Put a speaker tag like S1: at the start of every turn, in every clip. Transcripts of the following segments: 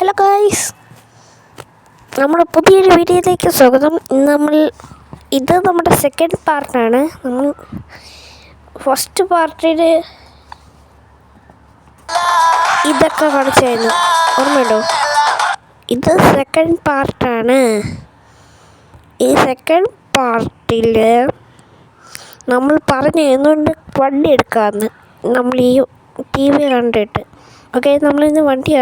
S1: Hello guys, നമ്മുടെ പുതിയൊരു വീഡിയോയിലേക്ക് സ്വാഗതം. ഇത് നമ്മുടെ സെക്കൻഡ് പാർട്ടാണ്. നമ്മൾ ഫസ്റ്റ് പാർട്ടിൽ ഇതൊക്കെ കാണിച്ചായിരുന്നു, ഓർമ്മയുണ്ടോ? ഇത് സെക്കൻഡ് പാർട്ടാണ്. ഈ സെക്കൻഡ് പാർട്ടിൽ നമ്മൾ പറഞ്ഞു എന്തുകൊണ്ട് വണ്ടി എടുക്കാമെന്ന് നമ്മൾ ഈ TV കണ്ടിട്ട്. ഓക്കെ, നമ്മളിന്ന് വണ്ടി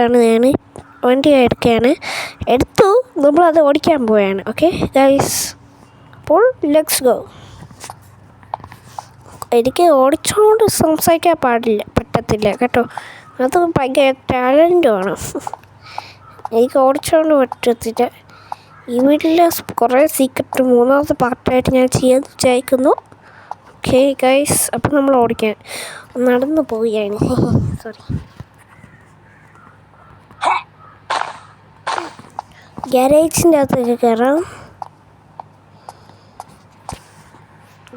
S1: എടുത്തു, നമ്മളത് ഓടിക്കാൻ പോവുകയാണ്. ഓക്കെ ഗൈസ്, അപ്പോൾ ലെറ്റ്സ് ഗോ. എനിക്ക് ഓടിച്ചുകൊണ്ട് സംസാരിക്കാൻ പറ്റത്തില്ല കേട്ടോ, അത് ഭയങ്കര ടാലൻറ്റുമാണ്. എനിക്ക് ഓടിച്ചുകൊണ്ട് പറ്റത്തില്ല. ഈ വീട്ടിൽ കുറേ സീക്രട്ട് മൂന്നാമത്തെ പാർട്ടായിട്ട് ഞാൻ ചെയ്യാൻ വിചാരിക്കുന്നു. ഓക്കെ ഗൈസ്, അപ്പോൾ നമ്മൾ ഓടിക്കാൻ നടന്നു പോവുകയാണ്. സോറി, ഗാരേജിൻ്റെ അകത്തേക്ക് കയറാം.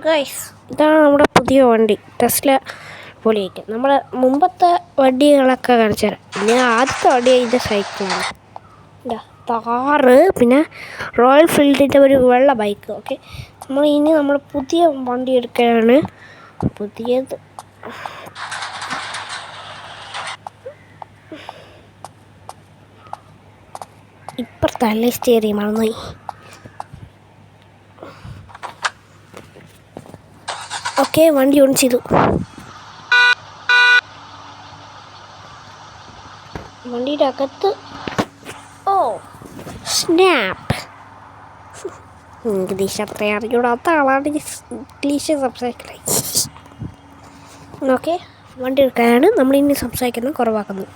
S1: ഗൈസ്, ഇതാണ് നമ്മുടെ പുതിയ വണ്ടി, ടെസ്ല പോലെയൊക്കെ. നമ്മുടെ മുമ്പത്തെ വണ്ടികളൊക്കെ കാണിച്ചു തരാം. ഞാൻ ആദ്യത്തെ വണ്ടി ഇതിൻ്റെ സൈക്കിളാണ്, താറ്, പിന്നെ റോയൽ ഫീൽഡിൻ്റെ ഒരു വെള്ള ബൈക്ക്. ഓക്കെ, നമ്മൾ പുതിയ വണ്ടി എടുക്കുകയാണ്. പുതിയത് ഇപ്പുറത്തല്ലേ സ്റ്റേറിയം മറന്നുപോയി. ഓക്കെ, വണ്ടി ഓൺ ചെയ്തു. വണ്ടിയുടെ അകത്ത് സ്നാപ്പ്. ഇംഗ്ലീഷ് അത്ര അറിഞ്ഞൂടാത്ത ആളാണ് ഇംഗ്ലീഷ് സംസാരിക്കുന്നത്. ഓക്കെ, വണ്ടി എടുക്കാനാണ് നമ്മളിനി സംസാരിക്കുന്നത് കുറവാക്കുന്നത്.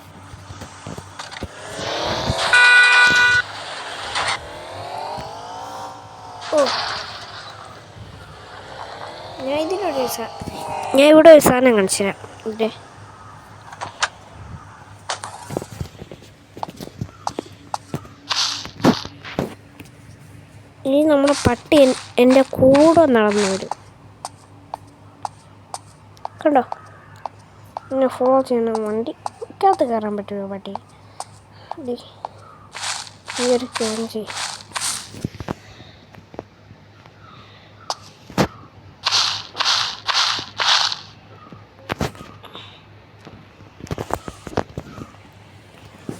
S1: ഞാൻ ഇവിടെ ഒരു സാധനം കാണിച്ചു തരാം. ഇവിടെ ഇനി നമ്മുടെ പട്ടി എൻ്റെ കൂടെ നടന്നു വരും, കണ്ടോ? എന്നെ ഫോളോ ചെയ്യണം. വണ്ടിക്കകത്ത് കയറാൻ പറ്റുമോ പട്ടി? ഈ ഒരു കാര്യം ചെയ്യും.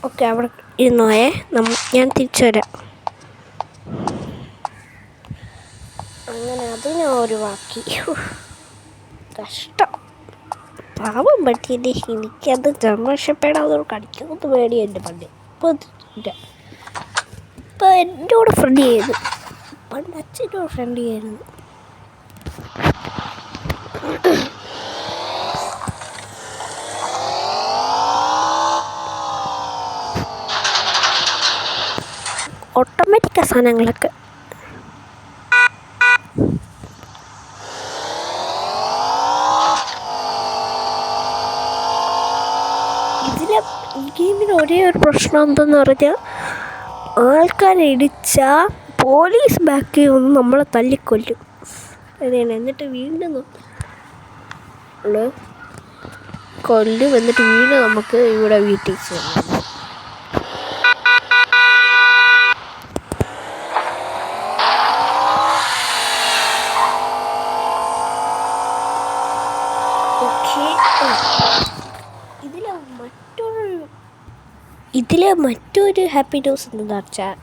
S1: ഓക്കെ, അവിടെ ഇരുന്നോയേ, ഞാൻ തിരിച്ചു വരാം. അങ്ങനെ അത് ഞാൻ ഒഴിവാക്കി. കഷ്ടം, പാവം പറ്റിയത്. എനിക്കത് സന്തോഷപ്പെടാതെ കടിക്കുന്നത് പേടി എൻ്റെ പണ്ട്. ഇപ്പം എൻ്റെ കൂടെ ഫ്രണ്ട് ചെയ്തു, പണ്ട് അച്ഛൻ്റെ കൂടെ ഫ്രണ്ട് ചെയ്യായിരുന്നു. ഓട്ടോമാറ്റിക് സാധനങ്ങളൊക്കെ ഗെയിമിന് ഒരേ ഒരു പ്രശ്നം എന്തെന്ന് പറഞ്ഞാൽ, ആൾക്കാരെ ഇടിച്ചാൽ പോലീസ് ബാക്കിൽ വന്ന് നമ്മളെ തല്ലിക്കൊല്ലും. അതെയാണ്, എന്നിട്ട് വീണ്ടും കൊല്ലും, എന്നിട്ട് വീണ്ടും നമുക്ക് ഇവിടെ വീട്ടിൽ ചെല്ലും. ഇതിലെ മറ്റൊരു ഹാപ്പി ന്യൂസ് എന്താണെന്ന് വെച്ചാൽ,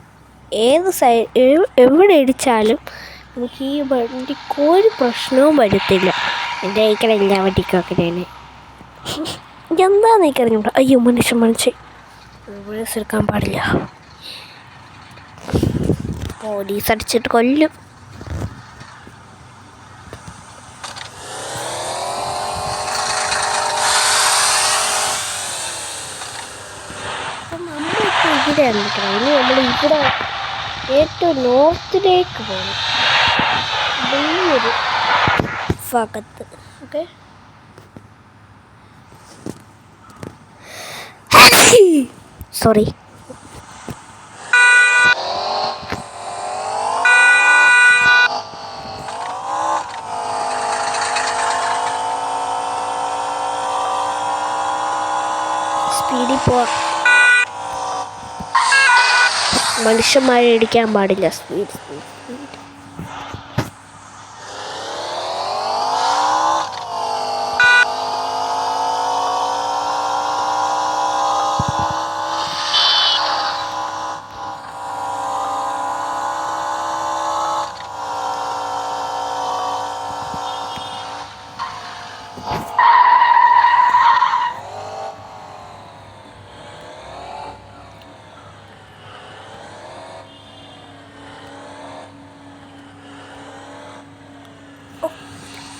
S1: എവിടെ ഇടിച്ചാലും നമുക്ക് ഈ വണ്ടിക്ക് ഒരു പ്രശ്നവും വരത്തില്ല. എൻ്റെ കൈക്കട എല്ലാ വണ്ടിക്കൊക്കെ ഞാൻ എന്താണെന്ന് എനിക്കറിഞ്ഞൂടാ. അയ്യോ, മനുഷ്യൻ പോലീസ് എടുക്കാൻ പാടില്ല, പോലീസ് അടിച്ചിട്ട് കൊല്ലും. ഇനി നമ്മൾ ഇവിടെ ഏറ്റവും നോർത്തിലേക്ക് പോകും, വലിയൊരു ഭാഗത്ത്. Okay, sorry. സ്പീഡിൽ പോവാം. മനുഷ്യന്മാരെ ഇടിക്കാൻ പാടില്ല. Speed speed speed.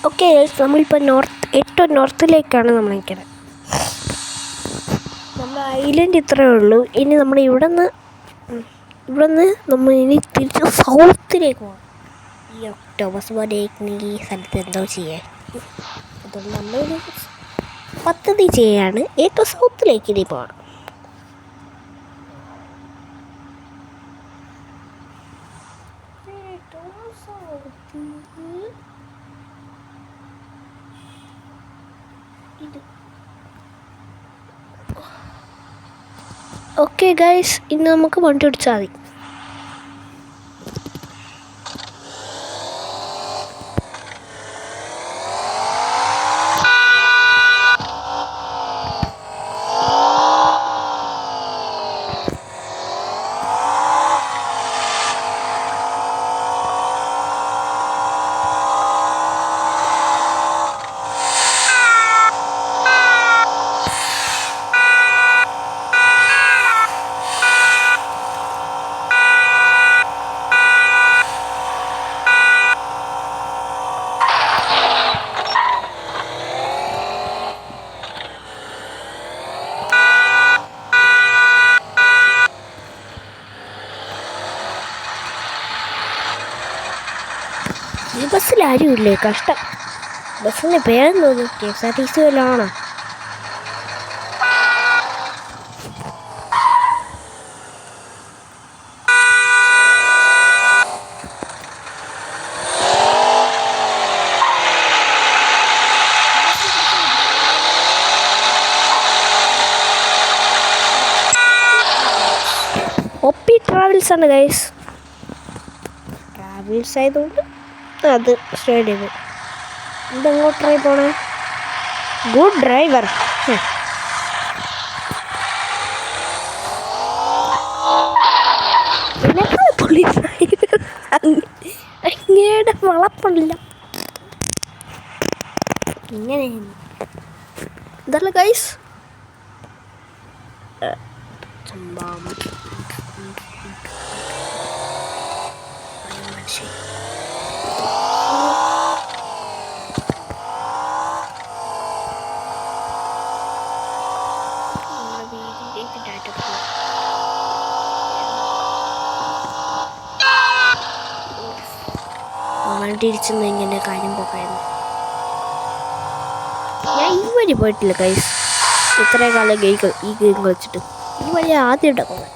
S1: ഓക്കെ, നമ്മളിപ്പോൾ ഏറ്റവും നോർത്തിലേക്കാണ് നമ്മൾ നിൽക്കുന്നത്. നമ്മുടെ ഐലൻഡ് ഇത്രയേ ഉള്ളൂ. ഇനി നമ്മൾ ഇവിടെ നിന്ന് നമ്മൾ ഇനി തിരിച്ച് സൗത്തിലേക്ക് പോകണം. ഈ ഒക്ടോബസ് പോലെയൊക്കെ ഈ സ്ഥലത്ത് എന്തോ ചെയ്യാൻ, അതുകൊണ്ട് നമ്മളൊരു പദ്ധതി ചെയ്യാണ് ഏറ്റവും സൗത്തിലേക്ക് ഇനി പോകണം. ഓക്കെ ഗൈസ്, ഇന്ന് നമുക്ക് വണ്ടി ഓടിച്ചാൽ മതി. ഈ ബസ്സിൽ ആരുമില്ലേ? കഷ്ടം. ബസ്സിൻ്റെ പേരെന്ന് തോന്നുന്നു KSRTC വല്ലതും ആണോ? OP ട്രാവൽസ് ആണ് ഗൈസ്. ട്രാവൽസ് ആയതുകൊണ്ട് അത് സ്റ്റേഡ് ചെയ്തു. ഇതെങ്ങോട്ടായി പോണേ? Good driver. അങ്ങയുടെ വളപ്പണില്ല. ഇങ്ങനെ എന്തല്ല ഗൈസ്, വണ്ടി ഇടിച്ചെന്ന് ഇങ്ങനെ കാര്യം പോക്കായിരുന്നു. ഞാൻ ഈ വഴി പോയിട്ടില്ല ഗൈസ്. ഇത്രയും കാലം ഈ ഗെയിം കളിച്ചിട്ട് ഈ വഴി ആദ്യമായിട്ടാണ് പോകുന്നത്.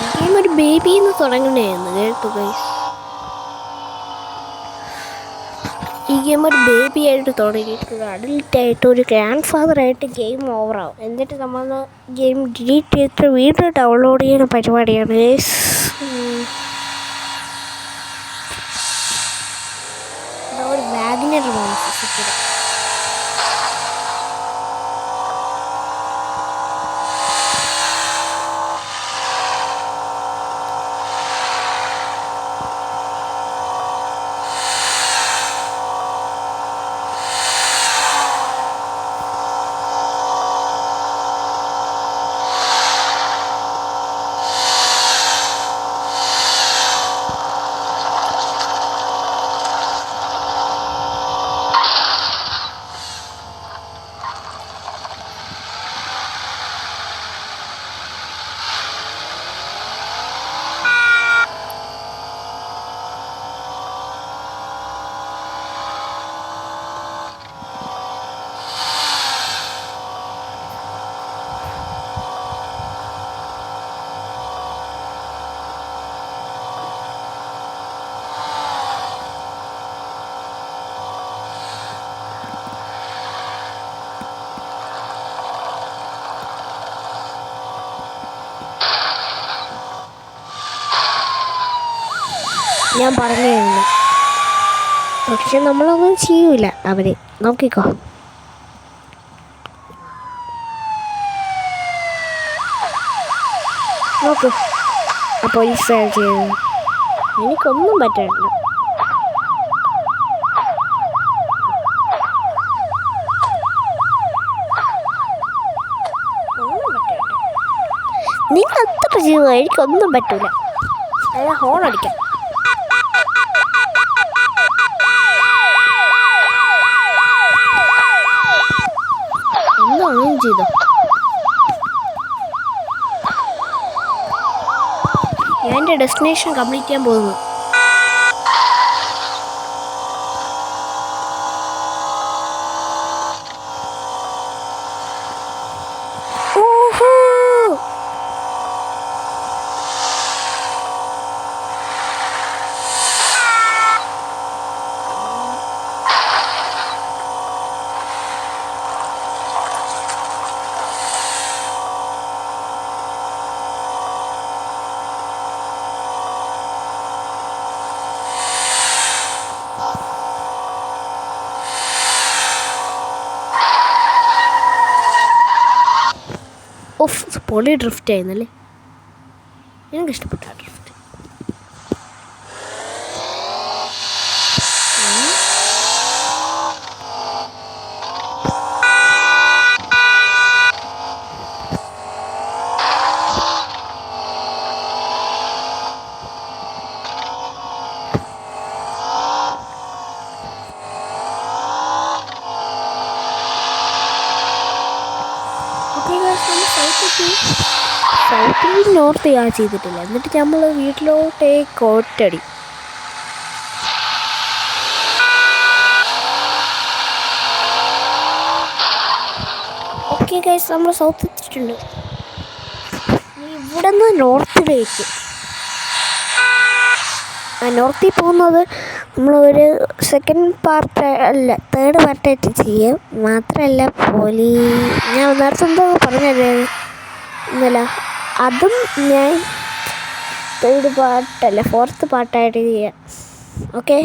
S1: ഈ ഗെയിം ഒരു ബേബിന്ന് തുടങ്ങണമായിരുന്നു കേട്ടോ ഗൈസ്. ഈ ഗെയിം ഒരു ബേബി ആയിട്ട് തുടങ്ങിയിട്ട് അഡൽട്ടായിട്ട് ഒരു ഗ്രാൻഡ് ഫാദറായിട്ട് ഗെയിം ഓവറാവും. എന്നിട്ട് നമ്മൾ ഗെയിം ഡിലീറ്റ് ചെയ്തിട്ട് വീണ്ടും ഡൗൺലോഡ് ചെയ്യുന്ന പരിപാടിയാണ് ഗൈസ്. ഒരു വാഗനർ വാങ്ങിച്ചിട്ട് ഞാൻ പറഞ്ഞു തരുന്നു. പക്ഷെ നമ്മളൊന്നും ചെയ്യൂല അവർ. നോക്കിക്കോ. നോക്ക് ആ പോലീസ് ചെയ്തത്. എനിക്കൊന്നും പറ്റില്ല. നിങ്ങൾ അത്ര ചെയ്യുക, എനിക്കൊന്നും പറ്റൂല. ഞാൻ ഹോൺ അടിക്കാം. ഒന്നും ചെയ്തോ. ഞാൻ എൻ്റെ ഡെസ്റ്റിനേഷൻ കംപ്ലീറ്റ് ചെയ്യാൻ പോകുന്നു. ഓഫ് പൊളി ഡ്രിഫ്റ്റ് ആയിരുന്നല്ലേ. എനിക്കിഷ്ടപ്പെട്ട ആ ഡ്രിഫ്റ്റ്. സൗത്തിൽ നോർത്ത് ഞാൻ ചെയ്തിട്ടില്ല. എന്നിട്ട് നമ്മൾ വീട്ടിലോട്ടേ കോട്ടടി. ഓക്കെ ഗൈസ്, നമ്മൾ സൗത്ത് എത്തിയിട്ടുണ്ട്. ഇവിടെ നിന്ന് നോർത്തിലേക്ക്. നോർത്തിൽ പോകുന്നത് നമ്മളൊരു സെക്കൻഡ് പാർട്ട് അല്ല, തേർഡ് പാർട്ടായിട്ട് ചെയ്യും. മാത്രമല്ല ഞാൻ നേരത്തെ എന്തോ പറഞ്ഞല്ലേ ഇന്നല്ല, അതും ഞാൻ തേർഡ് പാർട്ടല്ല ഫോർത്ത് പാർട്ടായിട്ട് ചെയ്യാം. ഓക്കെ.